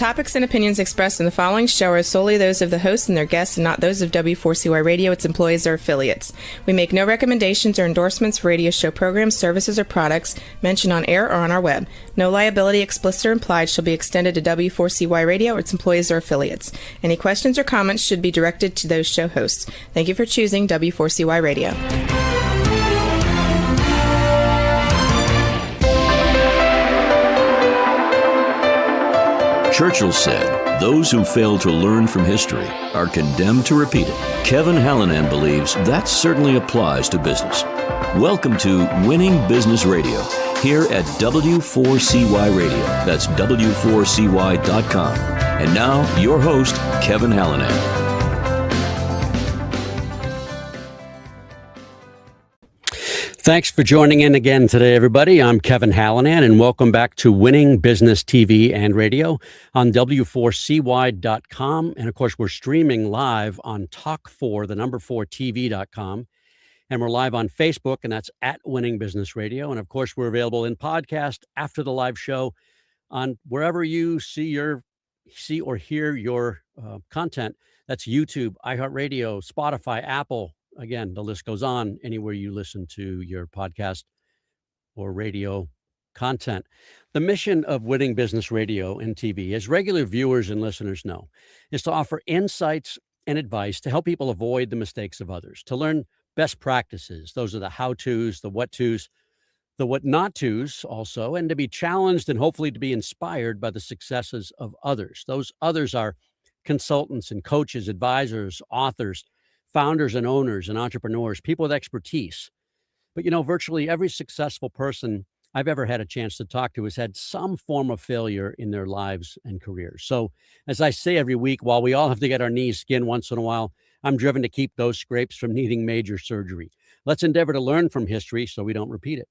topics and opinions expressed in the following show are solely those of the host and their guests and not those of W4CY Radio, its employees, or affiliates. We make no recommendations or endorsements for radio show programs, services, or products mentioned on air or on our web. No liability, explicit or implied, shall be extended to W4CY Radio or its employees or affiliates. Any questions or comments should be directed to those show hosts. Thank you for choosing W4CY Radio. Churchill said, "Those who fail to learn from history are condemned to repeat it." Kevin Hallinan believes that certainly applies to business. Welcome to Winning Business Radio, here at W4CY Radio. That's W4CY.com. And now, your host, Kevin Hallinan. Thanks for joining in again today, everybody. I'm Kevin Hallinan, and welcome back to Winning Business TV and Radio on W4CY.com. And of course, we're streaming live on Talk4TV.com. And we're live on Facebook, and that's at Winning Business Radio. And of course, we're available in podcast after the live show on wherever you see or hear your content. That's YouTube, iHeartRadio, Spotify, Apple. Again, the list goes on anywhere you listen to your podcast or radio content. The mission of Winning Business Radio and TV, as regular viewers and listeners know, is to offer insights and advice to help people avoid the mistakes of others, to learn best practices. Those are the how-tos, the what-tos, the what-not-tos also, and to be challenged and hopefully to be inspired by the successes of others. Those others are consultants and coaches, advisors, authors, founders and owners and entrepreneurs, people with expertise. But, virtually every successful person I've ever had a chance to talk to has had some form of failure in their lives and careers. So, as I say every week, while we all have to get our knees skinned once in a while, I'm driven to keep those scrapes from needing major surgery. Let's endeavor to learn from history so we don't repeat it.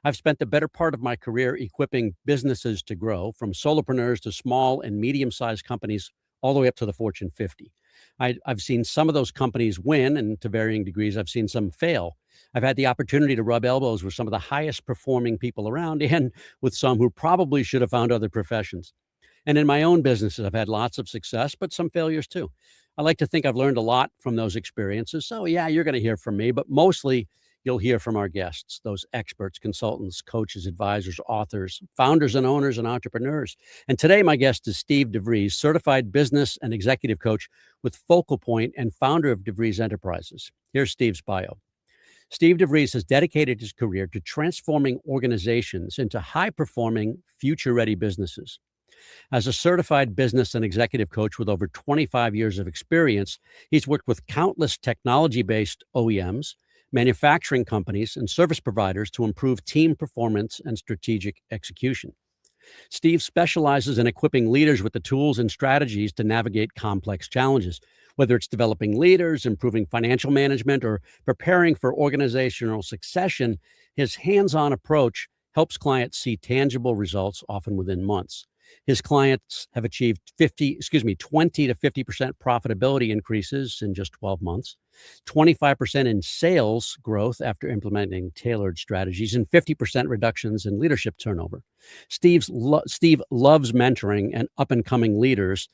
I've spent the better part of my career equipping businesses to grow, from solopreneurs to small and medium-sized companies, all the way up to the Fortune 50. I've seen some of those companies win, and to varying degrees, I've seen some fail. I've had the opportunity to rub elbows with some of the highest performing people around and with some who probably should have found other professions. And in my own businesses, I've had lots of success, but some failures too. I like to think I've learned a lot from those experiences. So yeah, you're going to hear from me, but mostly you'll hear from our guests, those experts, consultants, coaches, advisors, authors, founders and owners, and entrepreneurs. And today, my guest is Steve DeVries, certified business and executive coach with Focal Point and founder of DeVries Enterprises. Here's Steve's bio. Steve DeVries has dedicated his career to transforming organizations into high-performing, future-ready businesses. As a certified business and executive coach with over 25 years of experience, he's worked with countless technology-based OEMs, manufacturing companies, and service providers to improve team performance and strategic execution. Steve specializes in equipping leaders with the tools and strategies to navigate complex challenges, whether it's developing leaders, improving financial management, or preparing for organizational succession. His hands-on approach helps clients see tangible results, often within months. His clients have achieved 20 to 50% profitability increases in just 12 months, 25% in sales growth after implementing tailored strategies, and 50% reductions in leadership turnover. Steve loves mentoring and up-and-coming leaders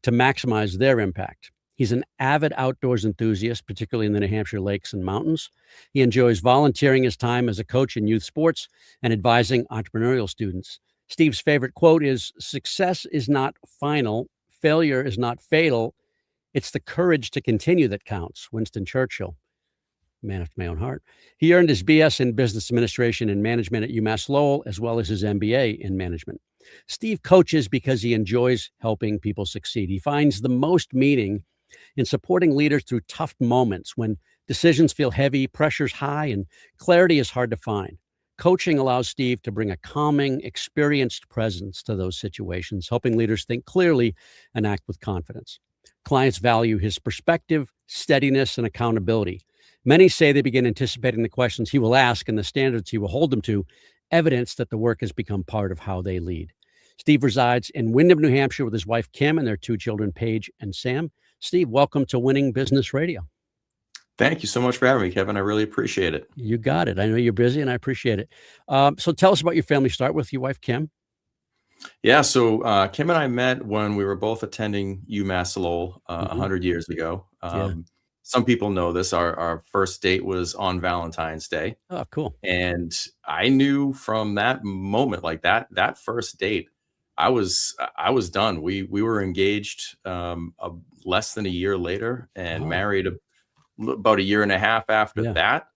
to maximize their impact. He's an avid outdoors enthusiast, particularly in the New Hampshire lakes and mountains. He enjoys volunteering his time as a coach in youth sports and advising entrepreneurial students. Steve's favorite quote is, "Success is not final. Failure is not fatal. It's the courage to continue that counts." Winston Churchill, man after my own heart. He earned his BS in Business Administration and Management at UMass Lowell, as well as his MBA in Management. Steve coaches because he enjoys helping people succeed. He finds the most meaning in supporting leaders through tough moments when decisions feel heavy, pressure's high, and clarity is hard to find. Coaching allows Steve to bring a calming, experienced presence to those situations, helping leaders think clearly and act with confidence. Clients value his perspective, steadiness, and accountability. Many say they begin anticipating the questions he will ask and the standards he will hold them to, evidence that the work has become part of how they lead. Steve resides in Windham, New Hampshire with his wife, Kim, and their two children, Paige and Sam. Steve, welcome to Winning Business Radio. Thank you so much for having me, Kevin. I really appreciate it. You got it. I know you're busy and I appreciate it. So tell us about your family. Start with your wife, Kim. Yeah, so Kim and I met when we were both attending UMass Lowell 100 years ago. Yeah. Some people know this. Our first date was on Valentine's Day. Oh, cool. And I knew from that moment, like that first date, I was done. We were engaged less than a year later and Oh, married about a year and a half after yeah. that.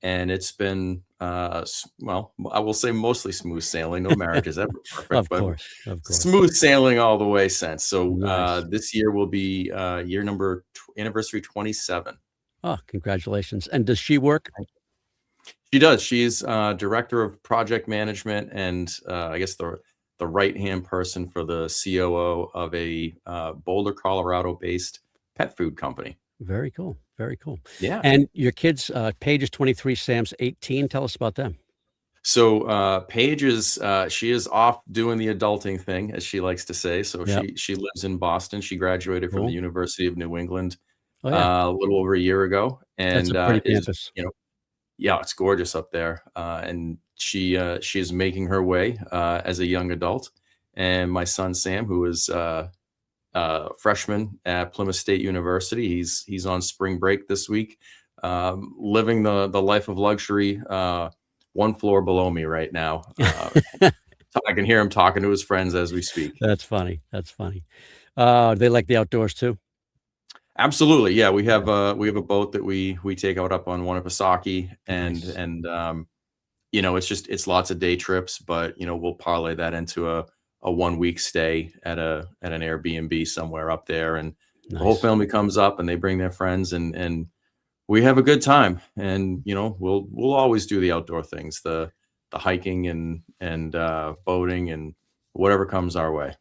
And it's been well, I will say mostly smooth sailing. No marriage is ever perfect, Of but course. Of course. smooth sailing all the way since. So Nice. this year will be anniversary 27. Oh, congratulations. And does she work? She does. She's director of project management and I guess the right hand person for the COO of a Boulder, Colorado based pet food company. Very cool. Very cool. Yeah. And your kids, Paige is 23, Sam's 18. Tell us about them. So Paige is she is off doing the adulting thing, as she likes to say. So Yep. she lives in Boston. She graduated from the Cool. University of New England Oh, yeah. a little over a year ago, That's a and pretty is campus. yeah, it's gorgeous up there. And she is making her way as a young adult. And my son Sam, who is freshman at Plymouth State University, he's on spring break this week, living the life of luxury. One floor below me right now. I can hear him talking to his friends as we speak. That's funny. That's funny. They like the outdoors too? Absolutely, yeah. We have a boat that we take out up on Winnipesaukee, and Nice. it's lots of day trips, but we'll parlay that into a 1 week stay at an Airbnb somewhere up there, and the whole Nice. family comes up and they bring their friends, and we have a good time. And we'll always do the outdoor things, the hiking and boating and whatever comes our way.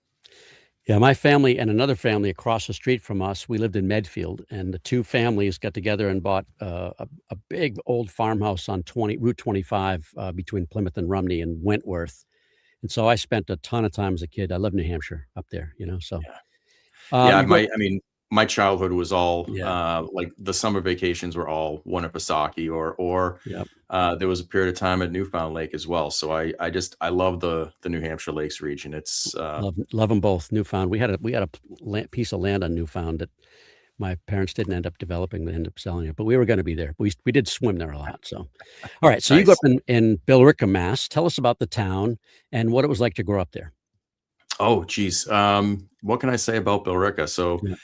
Yeah, my family and another family across the street from us, we lived in Medfield, and the two families got together and bought a big old farmhouse on Route 25 between Plymouth and Rumney and Wentworth. And so I spent a ton of time as a kid. I love New Hampshire up there, so Yeah, you go. my childhood was all Yeah, like the summer vacations were all Winnipesaukee, or yep. there was a period of time at Newfound Lake as well. So I love the New Hampshire Lakes region. It's Love them both. Newfound. We had a piece of land on Newfound that my parents didn't end up developing. They ended up selling it, but we were going to be there. We did swim there a lot. So, all right. So you grew up nice. in Billerica, Mass. Tell us about the town and what it was like to grow up there. Oh, geez. What can I say about Billerica? So, Yeah.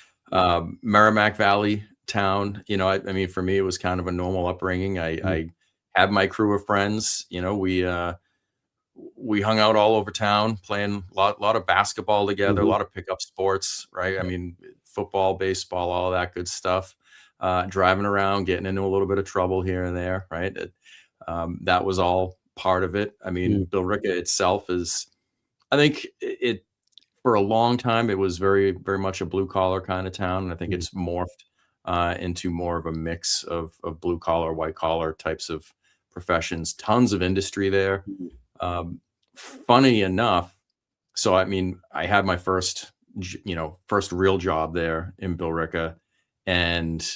Merrimack Valley town. I mean, for me, it was kind of a normal upbringing. Mm, I had my crew of friends. We hung out all over town, playing lot of basketball together, a mhm. lot of pickup sports. Right? I mean, football, baseball, all that good stuff. Driving around, getting into a little bit of trouble here and there. Right? That was all part of it. I Mm, mean, Billerica itself is. I think it for a long time, it was very, very much a blue collar kind of town. And I think mm, it's morphed into more of a mix of blue collar, white collar types of professions. Tons of industry there. mm, Funny enough, so I mean, I had my first real job there in Billerica, and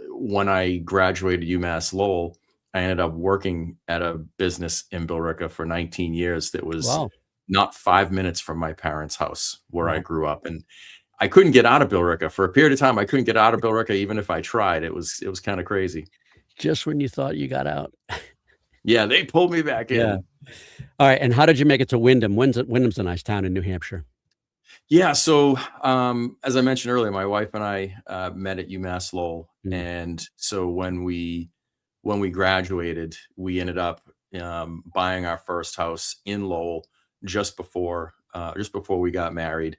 when I graduated UMass Lowell, I ended up working at a business in Billerica for 19 years that was wow. not 5 minutes from my parents' house where I Wow. grew up. And I couldn't get out of Billerica for a period of time. I couldn't get out of Billerica even if I tried. It was kind of crazy. Just when you thought you got out. Yeah, they pulled me back Yeah. in. All right. And how did you make it to Wyndham? Wyndham's a nice town in New Hampshire. Yeah, so as I mentioned earlier, my wife and I met at UMass Lowell, Mm, and so when we graduated, we ended up buying our first house in Lowell just before we got married,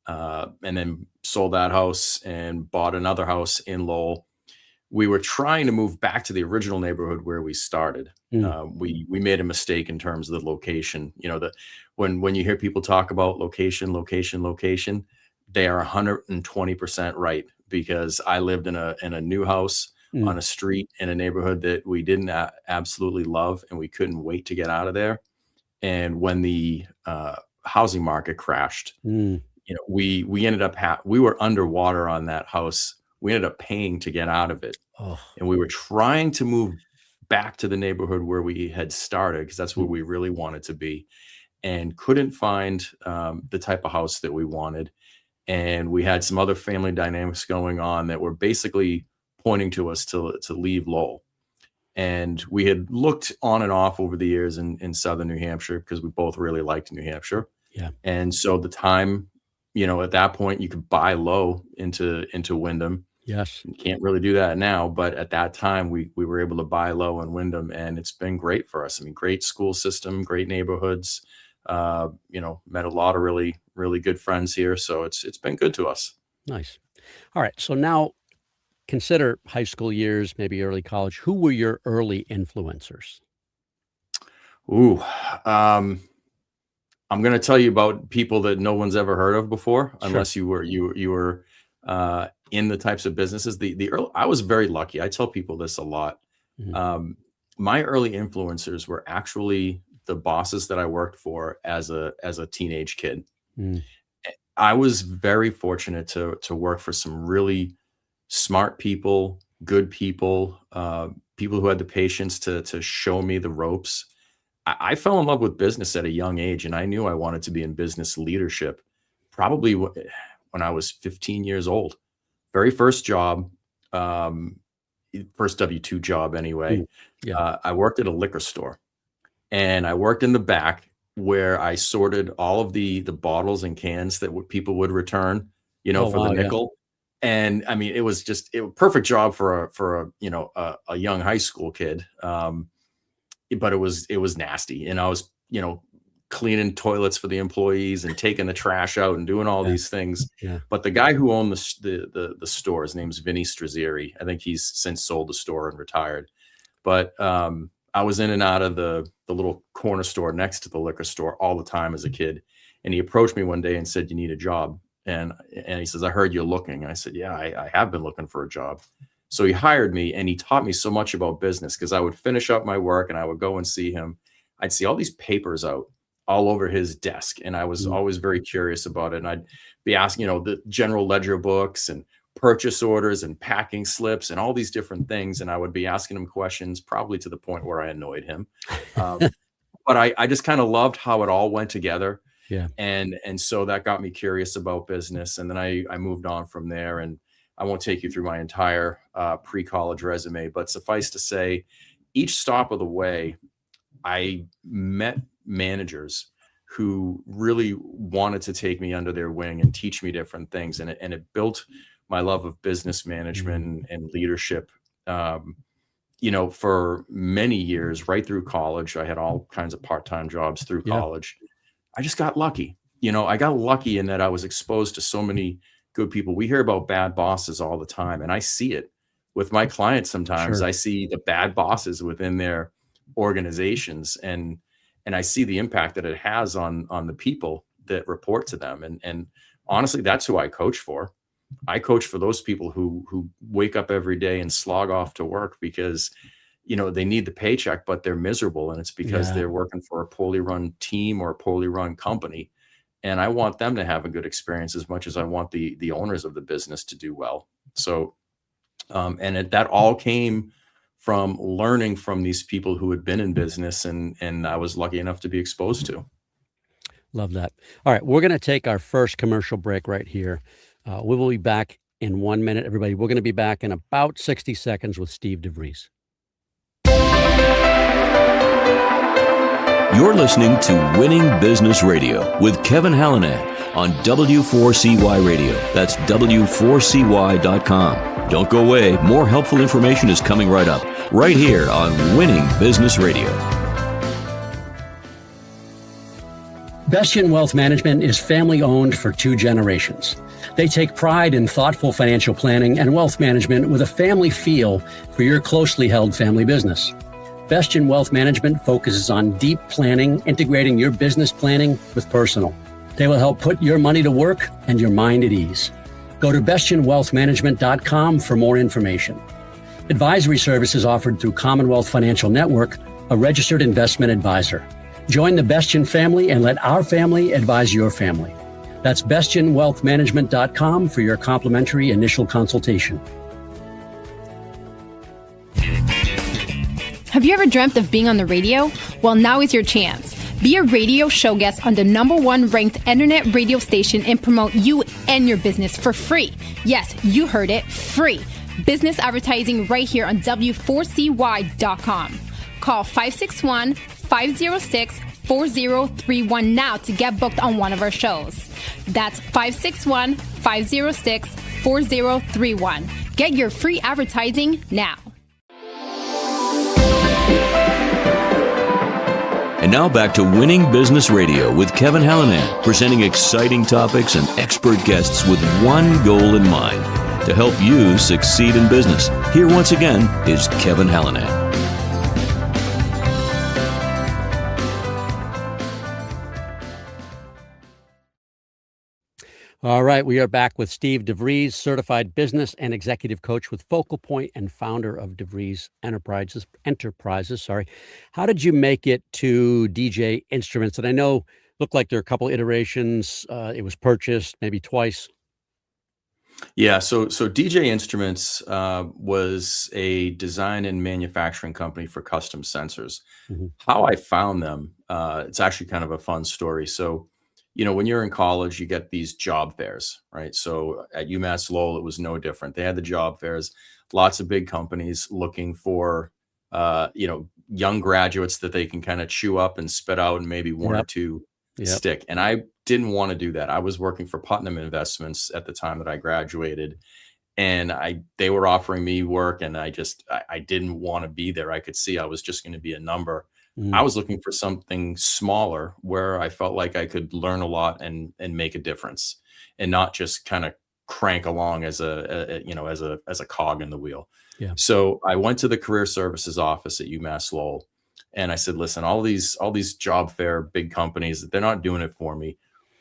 and then sold that house and bought another house in Lowell. We were trying to move back to the original neighborhood where we started. mm, We made a mistake in terms of the location. That when you hear people talk about location, location, location, they are 120% right, because I lived in a new house mm, on a street in a neighborhood that we didn't absolutely love, and we couldn't wait to get out of there. And when the housing market crashed, mm. we ended up we were underwater on that house. We ended up paying to get out of it, Oh, and we were trying to move back to the neighborhood where we had started, because that's where mm, we really wanted to be. and couldn't find the type of house that we wanted. And we had some other family dynamics going on that were basically pointing to us to leave Lowell. And we had looked on and off over the years in southern New Hampshire because we both really liked New Hampshire. Yeah. And so the time, at that point you could buy low into Windham. Yes. You can't really do that now, but at that time we were able to buy low in Windham, and it's been great for us. I mean, great school system, great neighborhoods, met a lot of really, really good friends here. So it's been good to us. Nice. All right. So now consider high school years, maybe early college. Who were your early influencers? Ooh, I'm going to tell you about people that no one's ever heard of before, Sure. unless you were in the types of businesses. I was very lucky. I tell people this a lot. Mhm. My early influencers were actually the bosses that I worked for as a teenage kid. Mm. I was very fortunate to work for some really smart people, good people, people who had the patience to show me the ropes. I fell in love with business at a young age, and I knew I wanted to be in business leadership probably when I was 15 years old. Very first job, first W-2 job anyway. Yeah. I worked at a liquor store, and I worked in the back where I sorted all of the bottles and cans that people would return, Oh, for wow, the yeah. nickel. And I mean, it was perfect job for a young high school kid. But it was nasty, and I was cleaning toilets for the employees and taking the trash out and doing all Yeah. these things. Yeah. But the guy who owned the store, his name's Vinny Strazieri. I think he's since sold the store and retired. But I was in and out of the little corner store next to the liquor store all the time as a kid. And he approached me one day and said, "You need a job." And he says, "I heard you're looking." And I said, "Yeah, I have been looking for a job." So he hired me, and he taught me so much about business, because I would finish up my work and I would go and see him. I'd see all these papers out all over his desk, and I was always very curious about it. And I'd be asking, the general ledger books and purchase orders and packing slips and all these different things. And I would be asking him questions, probably to the point where I annoyed him. But I just kind of loved how it all went together. Yeah. And so that got me curious about business. And then I moved on from there, and I won't take you through my entire pre-college resume, but suffice to say, each stop of the way, I met managers who really wanted to take me under their wing and teach me different things. And it built my love of business management and leadership. For many years, right through college, I had all kinds of part-time jobs through college. I just got lucky. I got lucky in that I was exposed to so many good people. We hear about bad bosses all the time, and I see it with my clients. Sometimes Sure. I see the bad bosses within their organizations, and I see the impact that it has on the people that report to them. And honestly, that's who I coach for. I coach for those people who wake up every day and slog off to work because they need the paycheck, but they're miserable, and it's because they're working for a poorly run team or a poorly run company. And I want them to have a good experience as much as I want the owners of the business to do well. So, that all came from learning from these people who had been in business, and I was lucky enough to be exposed to. Love that. All right. We're going to take our first commercial break right here. We will be back in 1 minute, everybody. We're going to be back in about 60 seconds with Steve DeVries. You're listening to Winning Business Radio with Kevin Hallinan on W4CY Radio. That's W4CY.com. Don't go away. More helpful information is coming right up, right here on Winning Business Radio. Bestien Wealth Management is family-owned for 2 generations. They take pride in thoughtful financial planning and wealth management with a family feel for your closely held family business. Bestien Wealth Management focuses on deep planning, integrating your business planning with personal. They will help put your money to work and your mind at ease. Go to bestienwealthmanagement.com for more information. Advisory services offered through Commonwealth Financial Network, a registered investment advisor. Join the Bestien family and let our family advise your family. That's bestienwealthmanagement.com for your complimentary initial consultation. Have you ever dreamt of being on the radio? Well, now is your chance. Be a radio show guest on the #1 ranked internet radio station and promote you and your business for free. Yes, you heard it, free. Business advertising right here on W4CY.com. Call 561-506-4031 now to get booked on one of our shows. That's 561-506-4031. Get your free advertising now. And now back to Winning Business Radio with Kevin Hallinan, presenting exciting topics and expert guests with one goal in mind, to help you succeed in business. Here once again is Kevin Hallinan. All right, we are back with Steve DeVries, certified business and executive coach with Focal Point and founder of DeVries Enterprises. How did you make it to DJ Instruments? And I know looked like there are a couple iterations. It was purchased maybe twice. Yeah, so DJ Instruments was a design and manufacturing company for custom sensors. Mm-hmm. How I found them, it's actually kind of a fun story. So, when you're in college, you get these job fairs, right? So at UMass Lowell, it was no different. They had the job fairs, lots of big companies looking for, young graduates that they can kind of chew up and spit out and maybe one or two stick. And I didn't want to do that. I was working for Putnam Investments at the time that I graduated, and they were offering me work, and I didn't want to be there. I could see I was just going to be a number. I was looking for something smaller where I felt like I could learn a lot and make a difference, and not just kind of crank along as a cog in the wheel. Yeah. So I went to the career services office at UMass Lowell, and I said, listen, all these job fair big companies, they're not doing it for me.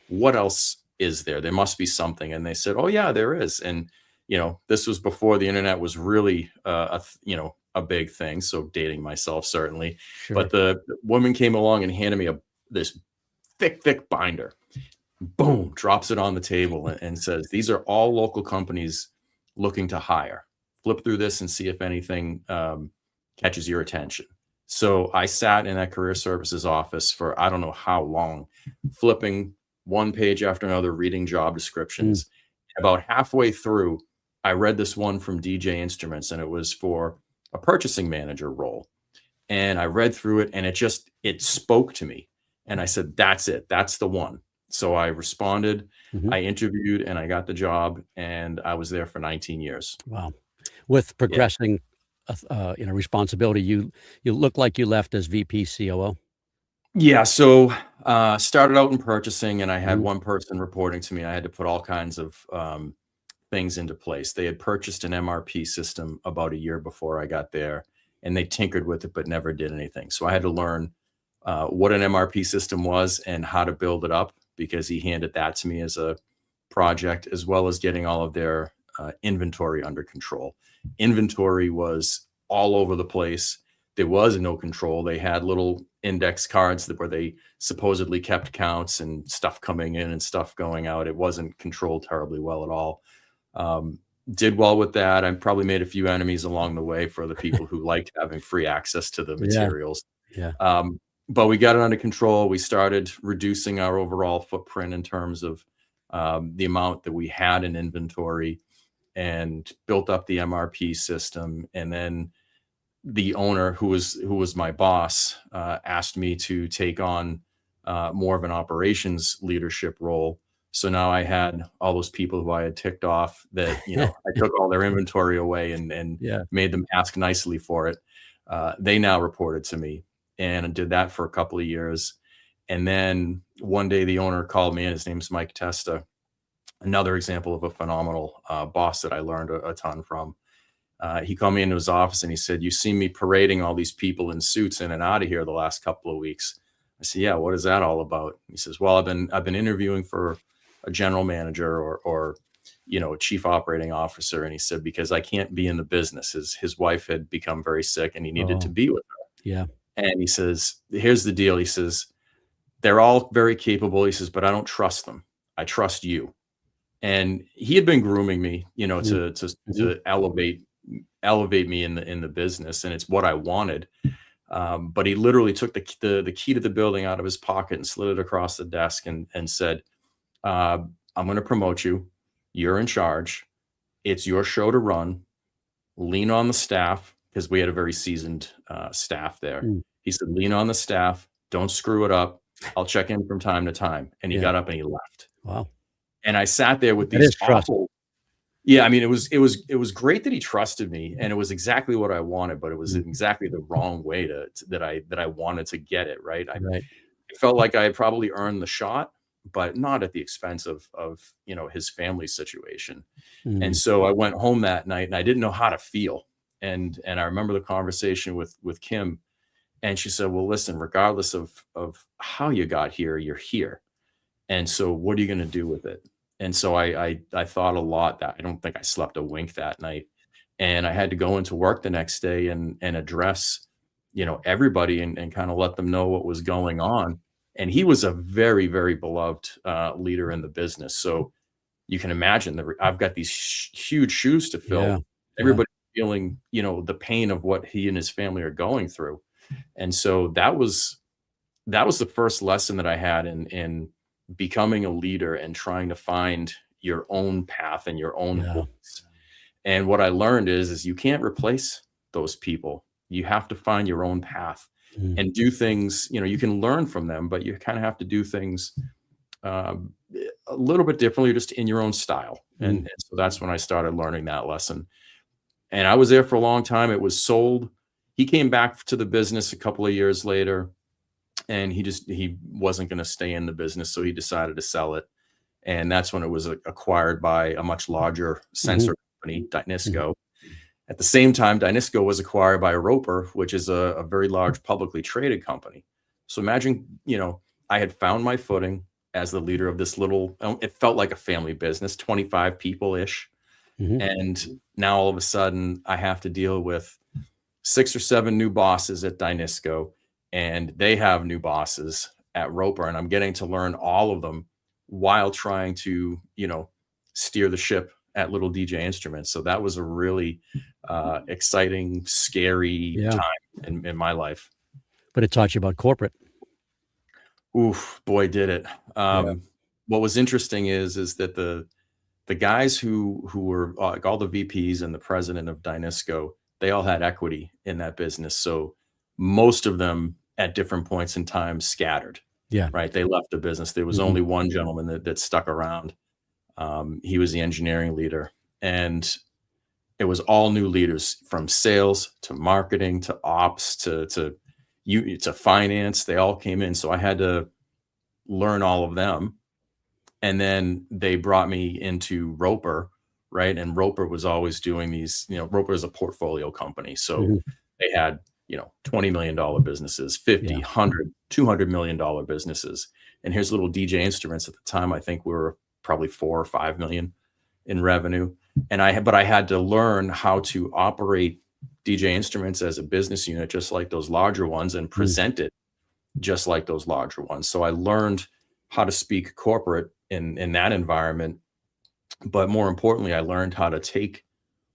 What else is there? There must be something. And they said, oh yeah, there is. And this was before the internet was really a big thing. So dating myself, certainly. Sure. But the woman came along and handed me this thick binder. Boom, drops it on the table and says, these are all local companies looking to hire. Flip through this and see if anything catches your attention. So I sat in that career services office for I don't know how long, flipping one page after another, reading job descriptions. About halfway through, I read this one from DJ Instruments, and it was for a purchasing manager role. And I read through it, and it spoke to me. And I said, that's it. That's the one. So I responded, I interviewed, and I got the job, and I was there for 19 years. Wow. With progressing responsibility, you look like you left as VP COO. Yeah. So started out in purchasing, and I had one person reporting to me. I had to put all kinds of things into place. They had purchased an MRP system about a year before I got there, and they tinkered with it, but never did anything. So I had to learn what an MRP system was and how to build it up, because he handed that to me as a project, as well as getting all of their inventory under control. Inventory was all over the place. There was no control. They had little index cards where they supposedly kept counts and stuff coming in and stuff going out. It wasn't controlled terribly well at all. Did well with that. I probably made a few enemies along the way for the people who liked having free access to the materials. Yeah. But we got it under control. We started reducing our overall footprint in terms of the amount that we had in inventory, and built up the MRP system. And then the owner, who was my boss, asked me to take on more of an operations leadership role. So now I had all those people who I had ticked off that, I took all their inventory away and made them ask nicely for it. They now reported to me, and I did that for a couple of years. And then one day the owner called me, and his name's Mike Testa, another example of a phenomenal boss that I learned a ton from. He called me into his office, and he said, you see me parading all these people in suits in and out of here the last couple of weeks. I said, yeah, what is that all about? He says, well, I've been interviewing for a general manager or a chief operating officer. And he said, because I can't be in the business. His wife had become very sick, and he needed to be with her. Yeah. And he says, here's the deal. He says, they're all very capable. He says, but I don't trust them. I trust you. And he had been grooming me, to elevate me in the business. And it's what I wanted. But he literally took the key to the building out of his pocket and slid it across the desk and said, I'm going to promote you. You're in charge. It's your show to run. Lean on the staff, because we had a very seasoned staff there. He said, lean on the staff. Don't screw it up. I'll check in from time to time. And he got up and he left. Wow. And I sat there with these awful. Yeah, I mean, it was great that he trusted me, and it was exactly what I wanted, but it was exactly the wrong way that I wanted to get it, right? I felt like I had probably earned the shot, but not at the expense of his family situation. And so I went home that night and I didn't know how to feel. And I remember the conversation with Kim, and she said, well, listen, regardless of how you got here, you're here. And so what are you going to do with it? And so I thought a lot. That I don't think I slept a wink that night. And I had to go into work the next day and address, everybody and kind of let them know what was going on. And he was a very, very beloved leader in the business. So you can imagine that I've got these huge shoes to fill. Yeah. Everybody feeling, the pain of what he and his family are going through. And so that was the first lesson that I had in becoming a leader and trying to find your own path and your own voice. And what I learned is you can't replace those people. You have to find your own path and do things, you can learn from them, but you kind of have to do things a little bit differently, just in your own style. And so that's when I started learning that lesson. And I was there for a long time. It was sold. He came back to the business a couple of years later, and he wasn't going to stay in the business. So he decided to sell it. And that's when it was acquired by a much larger sensor company, Dynisco. At the same time, Dynisco was acquired by Roper, which is a very large publicly traded company. So imagine, I had found my footing as the leader of this little, it felt like a family business, 25 people-ish. And now all of a sudden I have to deal with 6 or 7 new bosses at Dynisco, and they have new bosses at Roper. And I'm getting to learn all of them while trying to, steer the ship at Little DJ Instruments. So that was a really exciting, scary time in my life. But it taught you about corporate. Oof, boy, did it. What was interesting is that the guys who were like all the VPs and the president of Dynisco, they all had equity in that business. So most of them at different points in time scattered. Yeah. Right. They left the business. There was only one gentleman that stuck around. He was the engineering leader, and it was all new leaders, from sales to marketing to ops to finance. They all came in. So I had to learn all of them. And then they brought me into Roper, right? And Roper was always doing these, Roper is a portfolio company. So they had, $20 million businesses, 50, 100, $200 million businesses. And here's Little DJ Instruments. At the time, I think we were probably 4 or 5 million in revenue. And I had to learn how to operate DJ Instruments as a business unit, just like those larger ones, and present it just like those larger ones. So I learned how to speak corporate in that environment. But more importantly, I learned how to take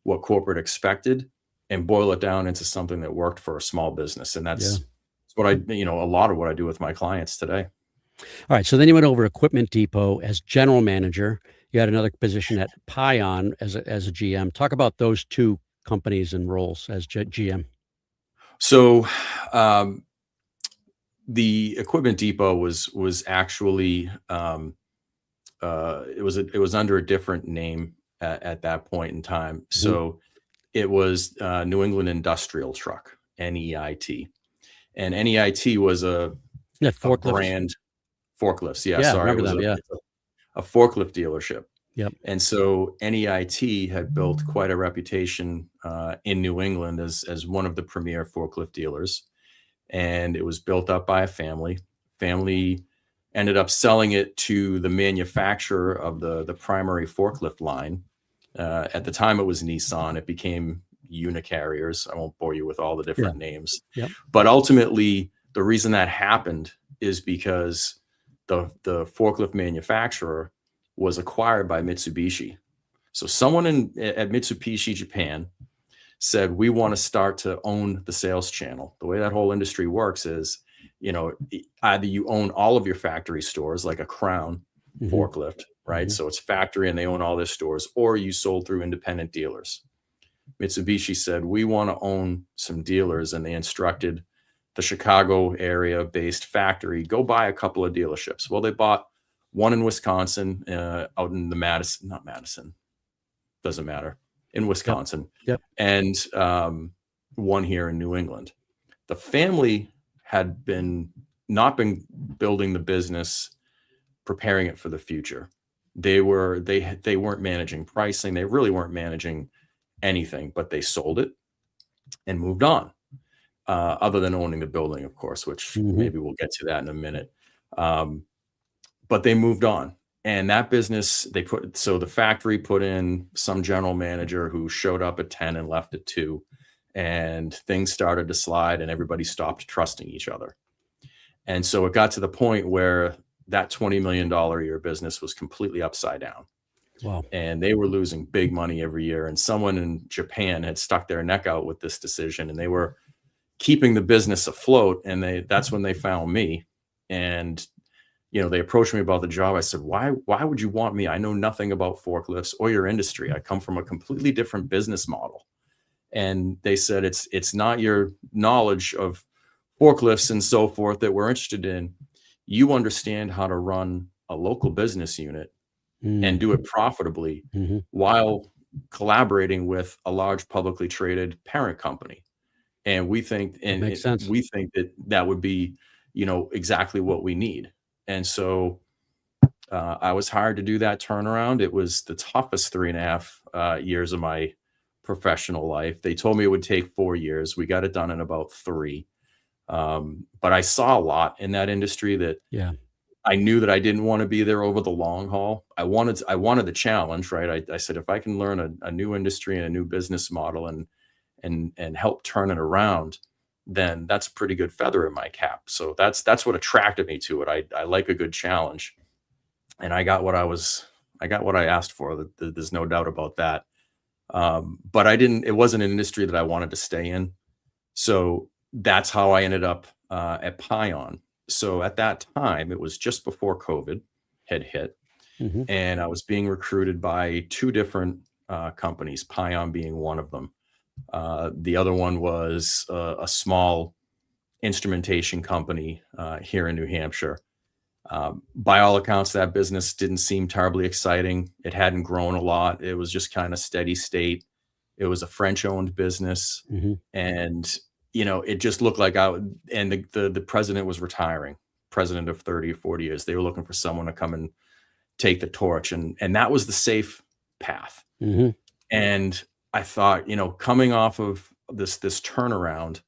what corporate expected and boil it down into something that worked for a small business. And that's what a lot of what I do with my clients today. All right. So then you went over Equipment Depot as general manager. You had another position at Pion as a GM. Talk about those two companies and roles as GM. So the Equipment Depot was actually it was under a different name at that point in time. So it was New England Industrial Truck, NEIT, and NEIT was a brand. Forklifts. Yeah, sorry. It was a forklift dealership. Yep. And so NEIT had built quite a reputation in New England as one of the premier forklift dealers. And it was built up by a family. Family ended up selling it to the manufacturer of the primary forklift line. At the time, it was Nissan. It became Unicarriers. I won't bore you with all the different names. Yep. But ultimately, the reason that happened is because the forklift manufacturer was acquired by Mitsubishi. So someone at Mitsubishi Japan said, we want to start to own the sales channel. The way that whole industry works is, either you own all of your factory stores, like a Crown forklift, right? So it's factory and they own all their stores, or you sold through independent dealers. Mitsubishi said, we want to own some dealers, and they instructed the Chicago area based factory, go buy a couple of dealerships. Well, they bought one in Wisconsin, out in the doesn't matter, in Wisconsin. Yep. And one here in New England. The family had not been building the business, preparing it for the future. They weren't managing pricing. They really weren't managing anything, but they sold it and moved on. Other than owning the building, of course, which maybe we'll get to that in a minute. But they moved on. And that business, the factory put in some general manager who showed up at 10 and left at 2. And things started to slide and everybody stopped trusting each other. And so it got to the point where that $20 million a year business was completely upside down. Wow. And they were losing big money every year. And someone in Japan had stuck their neck out with this decision, and they were keeping the business afloat. And that's when they found me. And, they approached me about the job. I said, why would you want me? I know nothing about forklifts or your industry. I come from a completely different business model. And they said, it's not your knowledge of forklifts and so forth that we're interested in. You understand how to run a local business unit and do it profitably while collaborating with a large publicly traded parent company. And we think, makes sense. We think that would be, exactly what we need. And so I was hired to do that turnaround. It was the toughest 3.5 years of my professional life. They told me it would take 4 years. We got it done in about 3. But I saw a lot in that industry that I knew that I didn't want to be there over the long haul. I wanted the challenge, right? I said, if I can learn a new industry and a new business model and help turn it around, then that's a pretty good feather in my cap. So that's what attracted me to it. I like a good challenge, and I got what I asked for. There's no doubt about that. But it wasn't an industry that I wanted to stay in. So that's how I ended up at Pion. So at that time, it was just before COVID had hit, and I was being recruited by 2 different companies, Pion being one of them. The other one was a small instrumentation company here in New Hampshire. By all accounts, that business didn't seem terribly exciting. It hadn't grown a lot. It was just kind of steady state. It was a French-owned business, and it just looked like the president was retiring, president of 30 or 40 years. They were looking for someone to come and take the torch, and that was the safe path. And I thought, coming off of this turnaround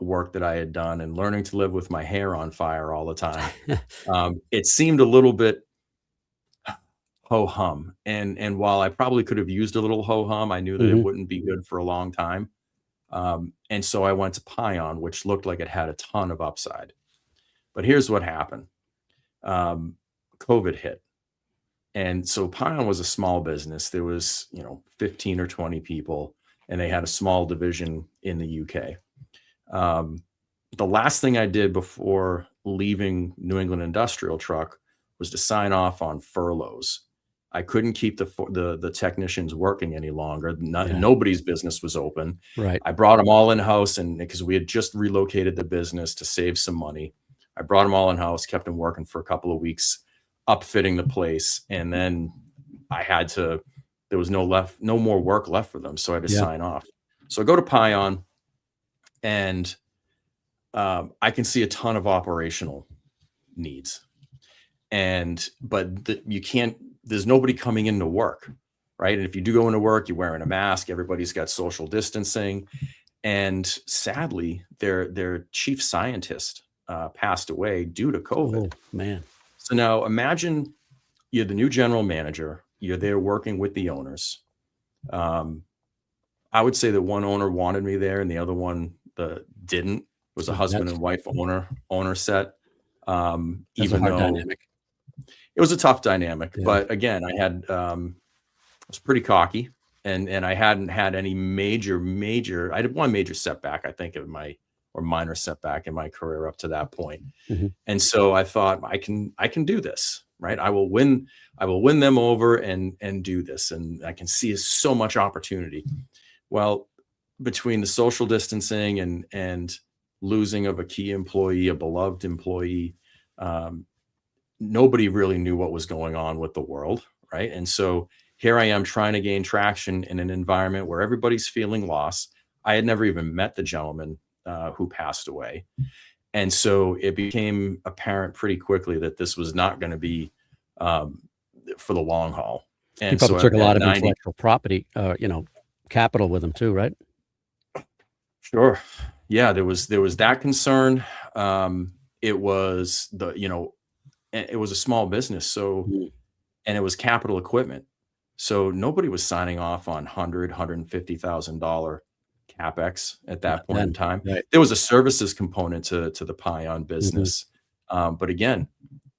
work that I had done and learning to live with my hair on fire all the time, it seemed a little bit ho-hum. And while I probably could have used a little ho-hum, I knew that it wouldn't be good for a long time. And so I went to Pion, which looked like it had a ton of upside. But here's what happened. COVID hit. And so Pion was a small business. There was, 15 or 20 people, and they had a small division in the UK. The last thing I did before leaving New England Industrial Truck was to sign off on furloughs. I couldn't keep the technicians working any longer. Nobody's business was open. Right. I brought them all in-house, and because we had just relocated the business to save some money, I brought them all in-house, kept them working for a couple of weeks, upfitting the place, and then there was no more work left for them, so I had to sign off. So I go to Pion, and I can see a ton of operational needs, but you can't. There's nobody coming into work, right? And if you do go into work, you're wearing a mask. Everybody's got social distancing, and sadly, their chief scientist passed away due to COVID. Oh, man. So now imagine you're the new general manager. You're there working with the owners. I would say that one owner wanted me there and the other one didn't. It was a husband and wife owner set. Even though dynamic. It was a tough dynamic, Yeah. but again, I was pretty cocky. and I hadn't had any major. I had one major setback, I think, or minor setback in my career up to that point. Mm-hmm. And so I thought, I can do this, right? I will win them over and do this, and I can see so much opportunity. Well, between the social distancing and losing of a key employee, a beloved employee, nobody really knew what was going on with the world, right? And so here I am trying to gain traction in an environment where everybody's feeling loss. I had never even met the gentleman who passed away. And so it became apparent pretty quickly that this was not going to be for the long haul. And he probably so took a lot of 90 intellectual property, capital with him too, right? Sure. Yeah, there was that concern. It was it was a small business, so and it was capital equipment. So nobody was signing off on $150,000 capex at that point in time. Right. There was a services component to the Pion business, but again,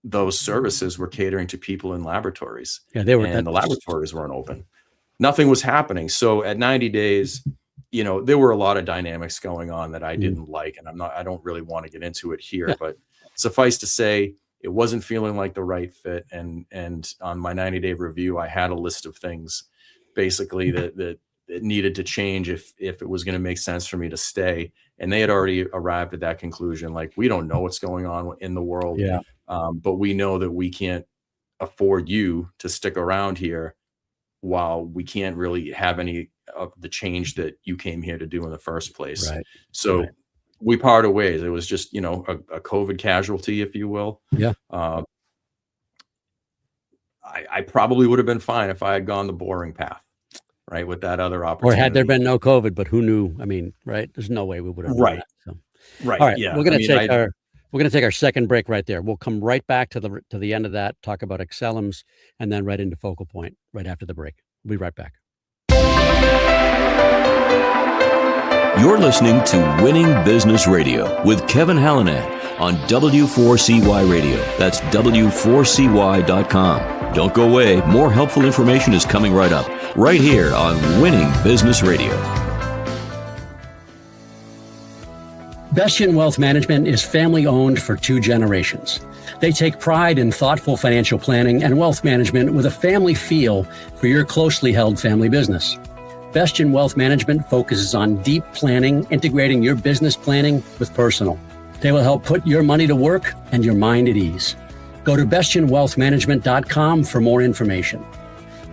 those services were catering to people in laboratories. Yeah, they were, and the laboratories weren't open. Nothing was happening. So at 90 days, there were a lot of dynamics going on that I didn't like, and I don't really want to get into it here, but suffice to say, it wasn't feeling like the right fit. And on my 90-day review, I had a list of things basically that needed to change if it was going to make sense for me to stay. And they had already arrived at that conclusion. Like, we don't know what's going on in the world, but we know that we can't afford you to stick around here while we can't really have any of the change that you came here to do in the first place. Right. So we parted ways. It was just, a COVID casualty, if you will. Yeah. I probably would have been fine if I had gone the boring path, right, with that other opportunity. Or had there been no COVID, but who knew? I mean, right? There's no way we would have done that, so. Right. All right. Yeah. We're going to take our second break right there. We'll come right back to the end of that, talk about Excellums, and then right into Focal Point right after the break. We'll be right back. You're listening to Winning Business Radio with Kevin Hallinan on W4CY Radio. That's W4CY.com. Don't go away. More helpful information is coming right up, right here on Winning Business Radio. Bestien Wealth Management is family-owned for 2 generations. They take pride in thoughtful financial planning and wealth management with a family feel for your closely held family business. Bestien Wealth Management focuses on deep planning, integrating your business planning with personal. They will help put your money to work and your mind at ease. Go to bestienwealthmanagement.com for more information.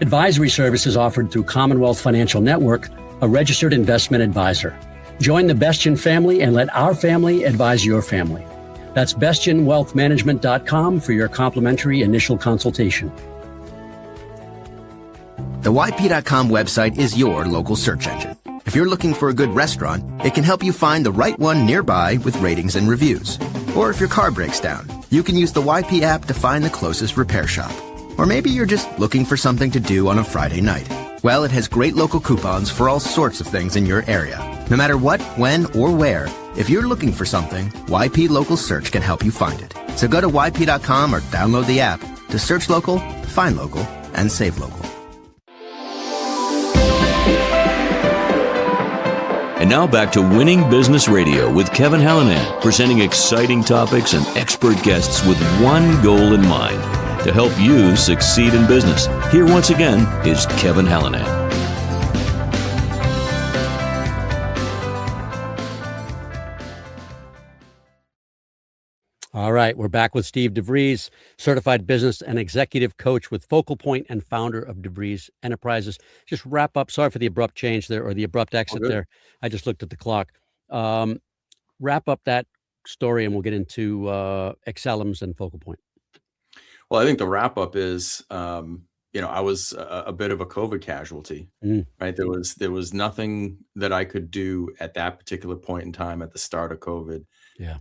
Advisory services offered through Commonwealth Financial Network, a registered investment advisor. Join the Bestien family and let our family advise your family. That's bestienwealthmanagement.com for your complimentary initial consultation. The YP.com website is your local search engine. If you're looking for a good restaurant, it can help you find the right one nearby with ratings and reviews. Or if your car breaks down, you can use the YP app to find the closest repair shop. Or maybe you're just looking for something to do on a Friday night. Well, it has great local coupons for all sorts of things in your area. No matter what, when, or where, if you're looking for something, YP Local Search can help you find it. So go to YP.com or download the app to search local, find local, and save local. And now back to Winning Business Radio with Kevin Hallinan, presenting exciting topics and expert guests with one goal in mind, to help you succeed in business. Here once again is Kevin Hallinan. All right, we're back with Steve DeVries, certified business and executive coach with Focal Point and founder of DeVries Enterprises. Just wrap up. Sorry for the abrupt change there, or the abrupt exit there. I just looked at the clock. Wrap up that story and we'll get into Excellums and Focal Point. Well, I think the wrap up is, I was a bit of a COVID casualty, right? There was nothing that I could do at that particular point in time at the start of COVID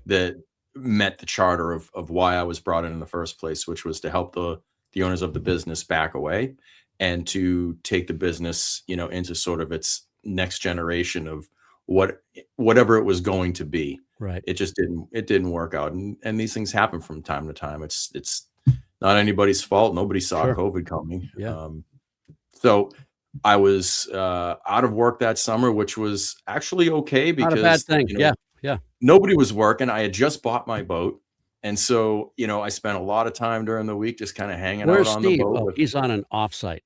that met the charter of why I was brought in the first place, which was to help the owners of the business back away and to take the business, into sort of its next generation of whatever it was going to be. Right. It just didn't work out. And these things happen from time to time. It's not anybody's fault. Nobody saw COVID coming. Yeah. So I was out of work that summer, which was actually okay Not a bad because, thing. Yeah. nobody was working. I had just bought my boat. And so, I spent a lot of time during the week just kind of hanging out Where's on the Steve? boat Oh, with. he's on an offsite.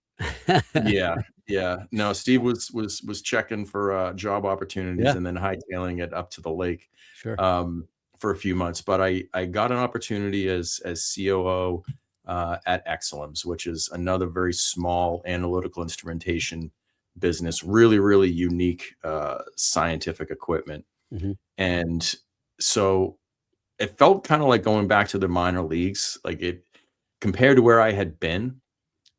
Yeah, yeah. No, Steve was checking for job opportunities Yeah, and then hightailing it up to the lake sure. for a few months. But I got an opportunity as COO at Exelums, which is another very small analytical instrumentation business, really, really unique scientific equipment. Mhm. And so it felt kind of like going back to the minor leagues, like it compared to where I had been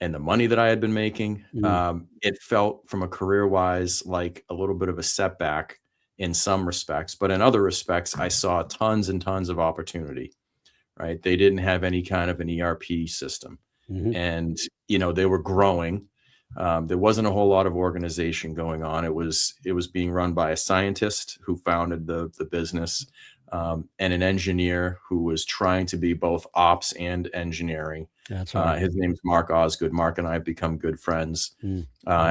and the money that I had been making. Mm. It felt from a career wise like a little bit of a setback in some respects, but in other respects, I saw tons and tons of opportunity. Right? They didn't have any kind of an ERP system, Mhm. and they were growing. There wasn't a whole lot of organization going on. It was being run by a scientist who founded the business, and an engineer who was trying to be both ops and engineering. That's right. His name's Mark Osgood. Mark and I have become good friends. Mm.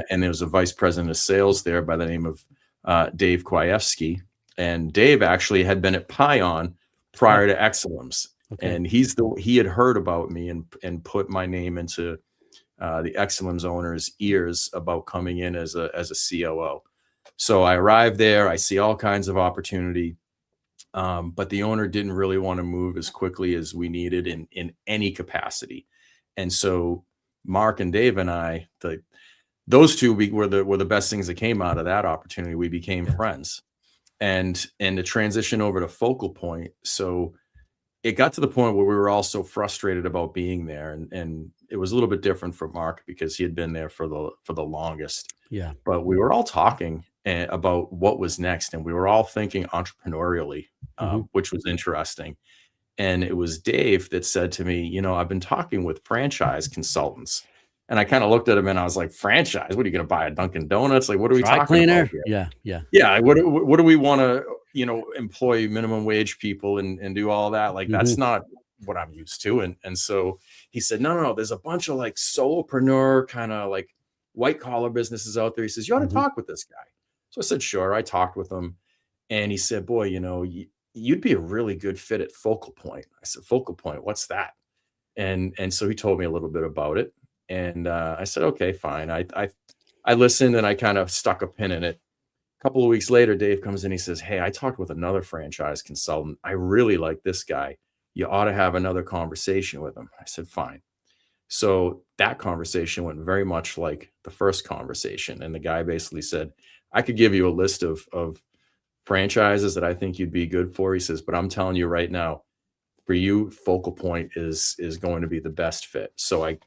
And there was a vice president of sales there by the name of Dave Kwajewski. And Dave actually had been at Pion prior to Exelums. Okay. And he had heard about me and put my name into the Exelums owner's ears about coming in as a COO. So I arrived there. I see all kinds of opportunity. But the owner didn't really want to move as quickly as we needed in any capacity. And so Mark and Dave and I, those two were the best things that came out of that opportunity. We became friends, and to transition over to Focal Point. So it got to the point where we were all so frustrated about being there, and it was a little bit different for Mark because he had been there for the longest. Yeah. But we were all talking about what was next, and we were all thinking entrepreneurially, which was interesting. And it was Dave that said to me, I've been talking with franchise consultants. And I kind of looked at him and I was like, franchise? What are you going to buy, a Dunkin' Donuts? Like, what are we Dry talking cleaner? about here? Yeah. Yeah. What do we want to, employ minimum wage people and do all that? Like, that's not what I'm used to. And so he said, no. There's a bunch of like solopreneur kind of like white collar businesses out there. He says, you ought to talk with this guy. So I said, sure. I talked with him. And he said, boy, you'd be a really good fit at Focal Point. I said, Focal Point, what's that? And so he told me a little bit about it. And I said, okay, fine. I listened and I kind of stuck a pin in it. A couple of weeks later, Dave comes in. He says, hey, I talked with another franchise consultant. I really like this guy. You ought to have another conversation with him. I said, fine. So that conversation went very much like the first conversation. And the guy basically said, I could give you a list of franchises that I think you'd be good for. He says, but I'm telling you right now, for you, Focal Point is going to be the best fit. So I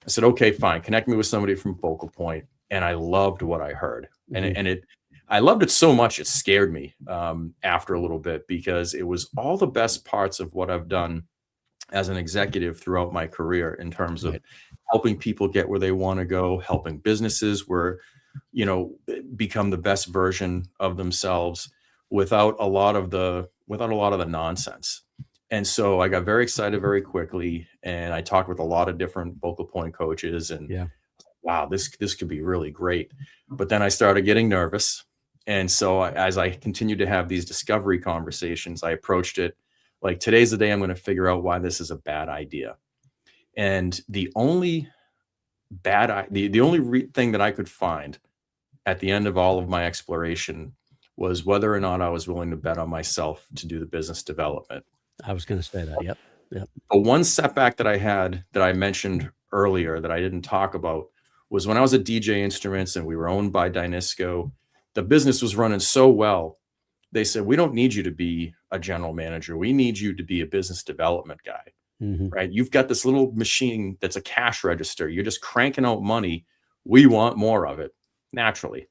said, okay, fine. Connect me with somebody from Focal Point. And I loved what I heard. And I loved it so much, it scared me after a little bit, because it was all the best parts of what I've done as an executive throughout my career in terms of helping people get where they want to go, helping businesses become the best version of themselves without a lot of the nonsense. And so I got very excited very quickly, and I talked with a lot of different Focal Point coaches, and wow, this could be really great. But then I started getting nervous. And so as I continued to have these discovery conversations, I approached it like, today's the day I'm going to figure out why this is a bad idea. And the only thing that I could find at the end of all of my exploration was whether or not I was willing to bet on myself to do the business development. I was going to say that. Yep. But one setback that I had that I mentioned earlier that I didn't talk about was when I was at DJ Instruments and we were owned by Dynisco. The business was running so well. They said, we don't need you to be a general manager. We need you to be a business development guy, right? You've got this little machine that's a cash register. You're just cranking out money. We want more of it, naturally.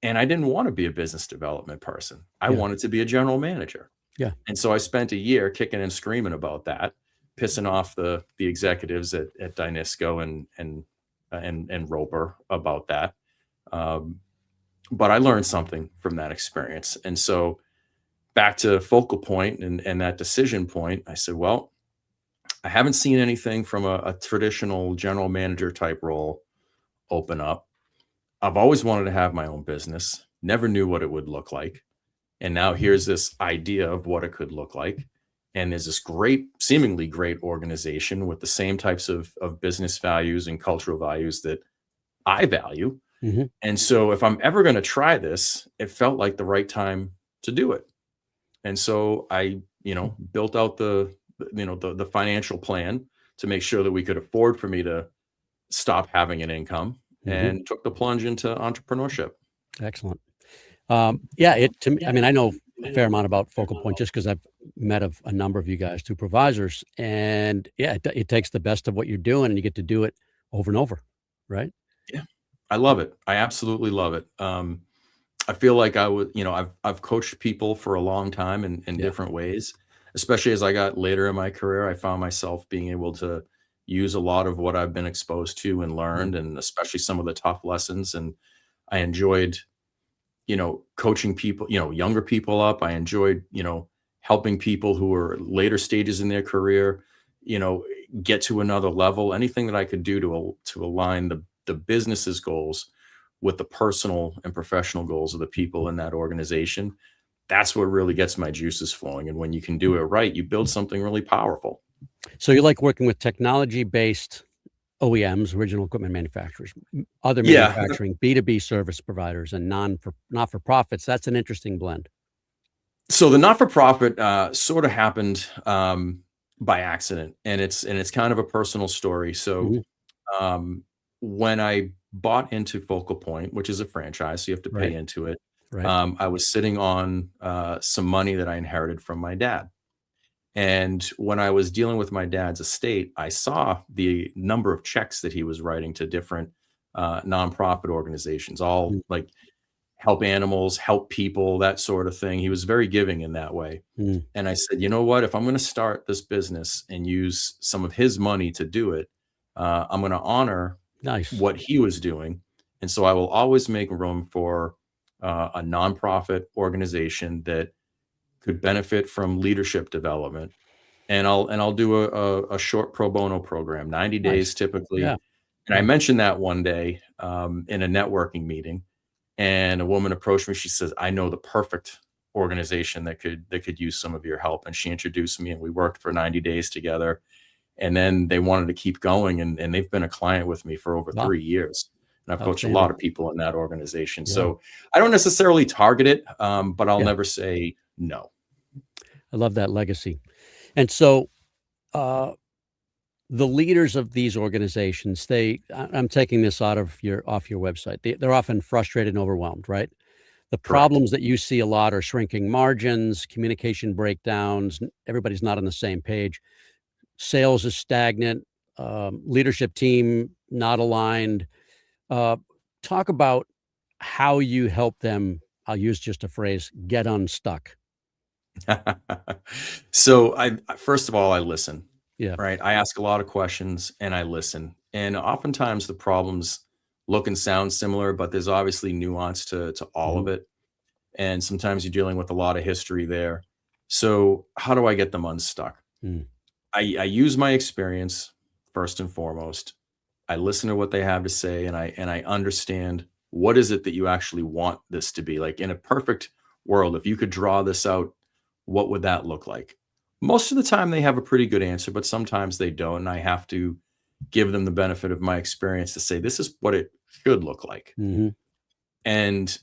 And I didn't want to be a business development person. I wanted to be a general manager. Yeah. And so I spent a year kicking and screaming about that, pissing off the executives at Dynisco and Roper about that. But I learned something from that experience. And so back to Focal Point and that decision point, I said, well, I haven't seen anything from a traditional general manager type role open up. I've always wanted to have my own business, never knew what it would look like. And now here's this idea of what it could look like. And there's this great, seemingly great organization with the same types of business values and cultural values that I value. Mm-hmm. And so if I'm ever going to try this, it felt like the right time to do it. And so I, built out the financial plan to make sure that we could afford for me to stop having an income, and took the plunge into entrepreneurship. Excellent. To me, I mean, I know a fair amount about Focal Point just because I've met a number of you guys through provisors, and it takes the best of what you're doing, and you get to do it over and over, right? Yeah, I love it. I absolutely love it. I feel like I've coached people for a long time in different ways, especially as I got later in my career. I found myself being able to use a lot of what I've been exposed to and learned, and especially some of the tough lessons. And I enjoyed, coaching people, younger people up. I enjoyed, helping people who are later stages in their career, get to another level. Anything that I could do to align the business's goals with the personal and professional goals of the people in that organization. That's what really gets my juices flowing. And when you can do it right, you build something really powerful. So you like working with technology-based OEMs, original equipment manufacturers, other manufacturing, B2B service providers, and not-for-profits. That's an interesting blend. So the not-for-profit sort of happened by accident, and it's kind of a personal story. So when I bought into Focal Point, which is a franchise, so you have to pay into it. Right. I was sitting on some money that I inherited from my dad. And when I was dealing with my dad's estate, I saw the number of checks that he was writing to different nonprofit organizations, all like help animals, help people, that sort of thing. He was very giving in that way. And I said, you know what, if I'm going to start this business and use some of his money to do it, I'm going to honor what he was doing. And so I will always make room for a nonprofit organization that could benefit from leadership development. And I'll do a short pro bono program, 90 days typically. Yeah. And I mentioned that one day in a networking meeting, and a woman approached me. She says, I know the perfect organization that could use some of your help. And she introduced me, and we worked for 90 days together. And then they wanted to keep going, and they've been a client with me for over 3 years. And I've coached a lot of people in that organization. Yeah. So I don't necessarily target it, but I'll never say no. I love that legacy. And so the leaders of these organizations, I'm taking this off your website. They're often frustrated and overwhelmed, right? The problems that you see a lot are shrinking margins, communication breakdowns. Everybody's not on the same page. Sales is stagnant, leadership team not aligned. Talk about how you help them, I'll use just a phrase, get unstuck. So first of all, I listen. Yeah. Right. I ask a lot of questions and I listen. And oftentimes the problems look and sound similar, but there's obviously nuance to all of it. And sometimes you're dealing with a lot of history there. So how do I get them unstuck? I use my experience first and foremost. I listen to what they have to say, and I understand what is it that you actually want this to be. Like in a perfect world, if you could draw this out, what would that look like? Most of the time they have a pretty good answer, but sometimes they don't. And I have to give them the benefit of my experience to say, this is what it should look like. And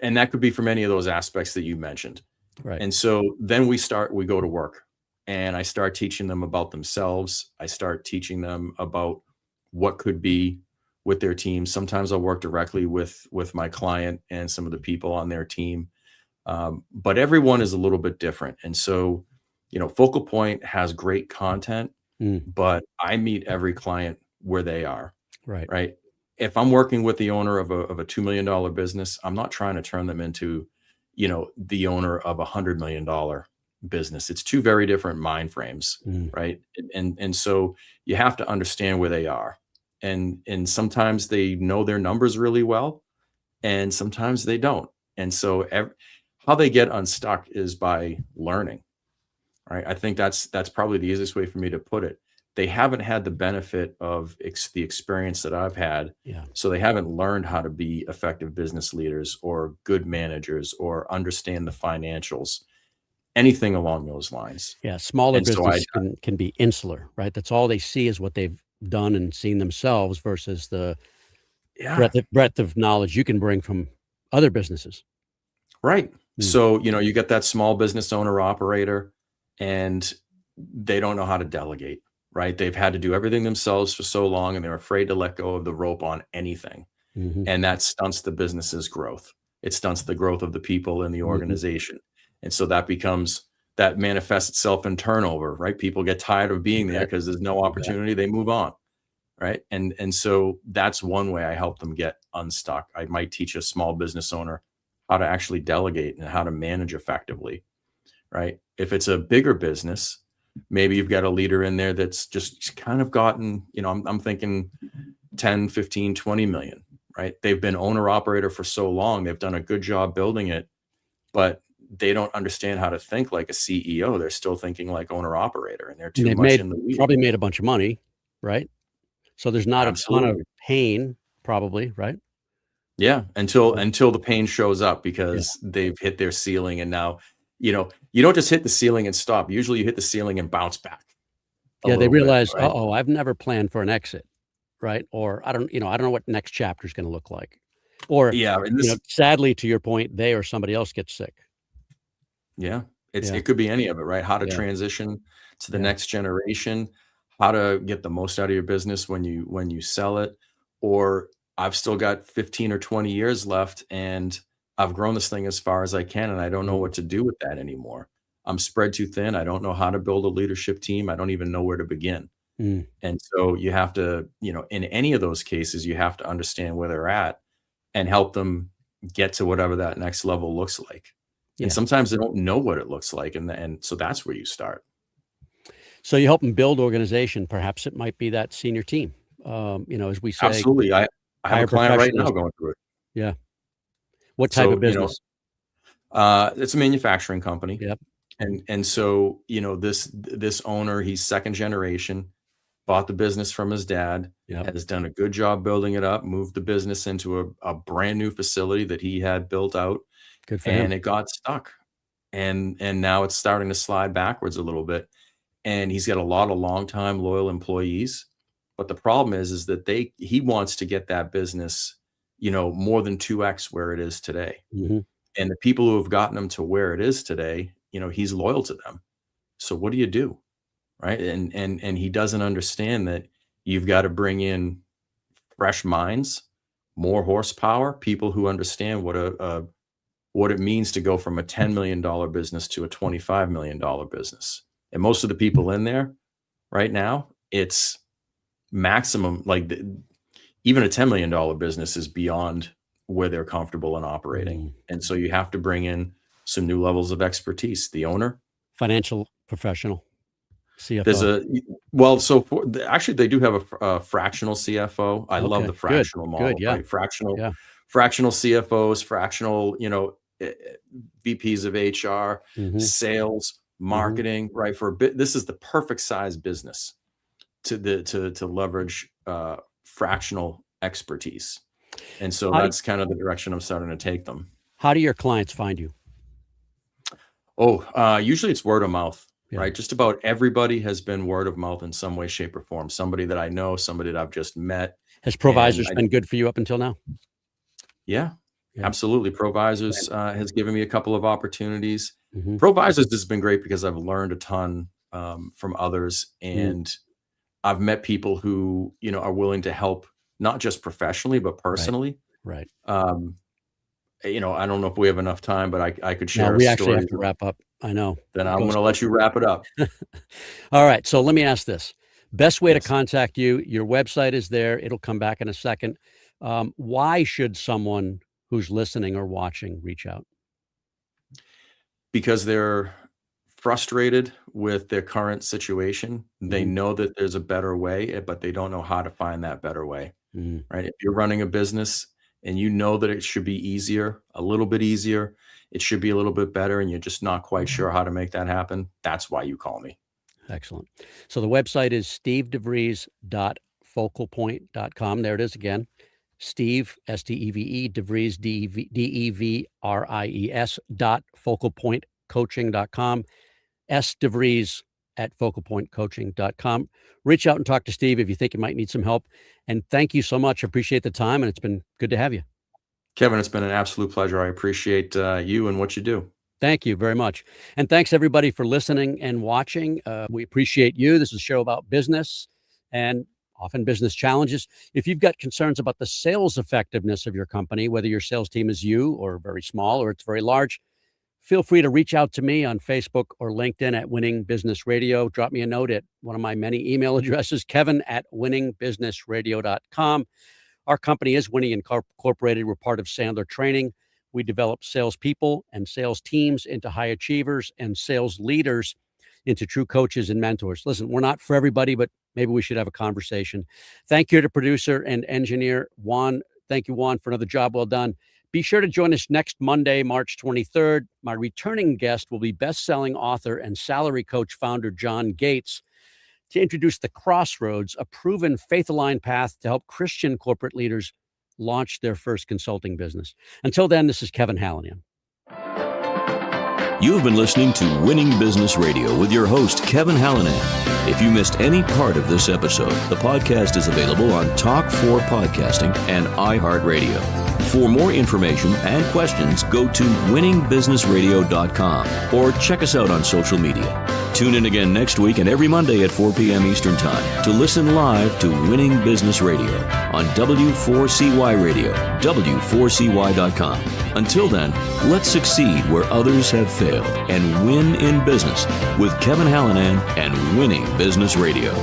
that could be from any of those aspects that you mentioned. Right. And so then we go to work, and I start teaching them about themselves. I start teaching them about what could be with their team. Sometimes I'll work directly with my client and some of the people on their team. But everyone is a little bit different. And so, Focal Point has great content, but I meet every client where they are. Right. If I'm working with the owner of a $2 million business, I'm not trying to turn them into, the owner of a $100 million business. It's two very different mind frames. Right. And so you have to understand where they are. And sometimes they know their numbers really well, and sometimes they don't. And so how they get unstuck is by learning. Right. I think that's probably the easiest way for me to put it. they haven't had the benefit of the experience that I've had. Yeah. So they haven't learned how to be effective business leaders or good managers or understand the financials, anything along those lines. Yeah. Smaller And so business can be insular, right? That's all they see is what they've done and seen themselves versus the yeah, breadth of knowledge you can bring from other businesses. right. Mm. So, you get that small business owner operator and they don't know how to delegate, right? They've had to do everything themselves for so long and they're afraid to let go of the rope on anything. Mhm. And that stunts the business's growth. It stunts the growth of the people in the organization. And so that manifests itself in turnover, right? People get tired of being there because there's no opportunity. They move on, right? And so that's one way I help them get unstuck. I might teach a small business owner how to actually delegate and how to manage effectively, right? If it's a bigger business, maybe you've got a leader in there that's just kind of gotten, I'm thinking 10, 15, 20 million, right? They've been owner operator for so long. They've done a good job building it, but they don't understand how to think like a CEO. They're still thinking like owner operator and they're And too they've much in the weeds. probably made a bunch of money, right? So there's not a ton of Absolutely. pain, probably, right? Yeah. Until the pain shows up Yeah. because they've hit their ceiling. And now, you don't just hit the ceiling and stop. Usually you hit the ceiling and bounce back. Yeah, they realize, right? I've never planned for an exit, right? Or I don't know what next chapter is going to look like. Or, Yeah. And sadly, to your point, they or somebody else gets sick. yeah, Yeah. it could be any of it, right? How to Yeah. transition to the Yeah. next generation, how to get the most out of your business when you sell it, or I've still got 15 or 20 years left and I've grown this thing as far as I can and I don't know what to do with that anymore. I'm spread too thin. I don't know how to build a leadership team. I don't even know where to begin. Mm. And so you have to, in any of those cases, you have to understand where they're at and help them get to whatever that next level looks like. Yeah. And sometimes they don't know what it looks like. And so that's where you start. So you help them build organization. Perhaps it might be that senior team. As we say, Absolutely. I have hire a client right now professionals. going through it. Yeah. What type So, of business? It's a manufacturing company. Yep. And so, this owner, he's second generation, bought the business from his dad, Yep. has done a good job building it up, moved the business into a brand new facility that he had built out, Good for and him. it got stuck. And now it's starting to slide backwards a little bit. And he's got a lot of longtime loyal employees. But the problem is that he wants to get that business, more than 2x where it is today. Mhm. And the people who have gotten him to where it is today, he's loyal to them. So what do you do? Right. And he doesn't understand that you've got to bring in fresh minds, more horsepower, people who understand what it means to go from a $10 million business to a $25 million business. And most of the people in there right now, it's maximum, like even a $10 million business is beyond where they're comfortable in operating. Mm. And so you have to bring in some new levels of expertise. The owner, Financial professional, CFO. Actually they do have a fractional CFO. I love the fractional model, Good, yeah. right? Fractional Yeah. CFOs, fractional, VPs of HR, Mhm. sales, marketing, right? For a bit, this is the perfect size business to leverage fractional expertise. And so that's kind of the direction I'm starting to take them. How do your clients find you? Usually it's word of mouth, Yeah. right? Just about everybody has been word of mouth in some way, shape, or form. Somebody that I know, somebody that I've just met. Has Provisors been good for you up until now? Yeah, Yeah. absolutely. Provisors has given me a couple of opportunities. Mhm. Provisors has been great because I've learned a ton from others, and I've met people who are willing to help, not just professionally but personally. Right. I don't know if we have enough time, but I could share. No, we actually have to wrap up. I know. Then I'm going to let you wrap it up. All right. So let me ask this. Best way to contact you, your website is there. It'll come back in a second. Why should someone who's listening or watching reach out? Because they're frustrated with their current situation. They know that there's a better way, but they don't know how to find that better way, right? If you're running a business and you know that it should be easier, a little bit easier, it should be a little bit better, and you're just not quite sure how to make that happen, that's why you call me. Excellent. So the website is stevedevries.focalpoint.com. There it is again. Steve, S-T-E-V-E, DeVries, D-E-V-R-I-E-S, .focalpointcoaching.com, sdevries at focalpointcoaching.com. Reach out and talk to Steve if you think you might need some help. And thank you so much. I appreciate the time, and it's been good to have you. Kevin, it's been an absolute pleasure. I appreciate you and what you do. Thank you very much. And thanks, everybody, for listening and watching. We appreciate you. This is a show about business and often business challenges. If you've got concerns about the sales effectiveness of your company, whether your sales team is you or very small or it's very large, feel free to reach out to me on Facebook or LinkedIn at Winning Business Radio. Drop me a note at one of my many email addresses, kevin@winningbusinessradio.com. Our company is Winning Incorporated. We're part of Sandler Training. We develop salespeople and sales teams into high achievers and sales leaders into true coaches and mentors. Listen, we're not for everybody, but maybe we should have a conversation. Thank you to producer and engineer Juan. Thank you, Juan, for another job well done. Be sure to join us next Monday, March 23rd. My returning guest will be best-selling author and salary coach founder John Gates to introduce The Crossroads, a proven faith-aligned path to help Christian corporate leaders launch their first consulting business. Until then, this is Kevin Hallinan. You've been listening to Winning Business Radio with your host, Kevin Hallinan. If you missed any part of this episode, the podcast is available on Talk4 Podcasting and iHeartRadio. For more information and questions, go to winningbusinessradio.com or check us out on social media. Tune in again next week and every Monday at 4 p.m. Eastern Time to listen live to Winning Business Radio on W4CY Radio, W4CY.com. Until then, let's succeed where others have failed and win in business with Kevin Hallinan and Winning Business Radio.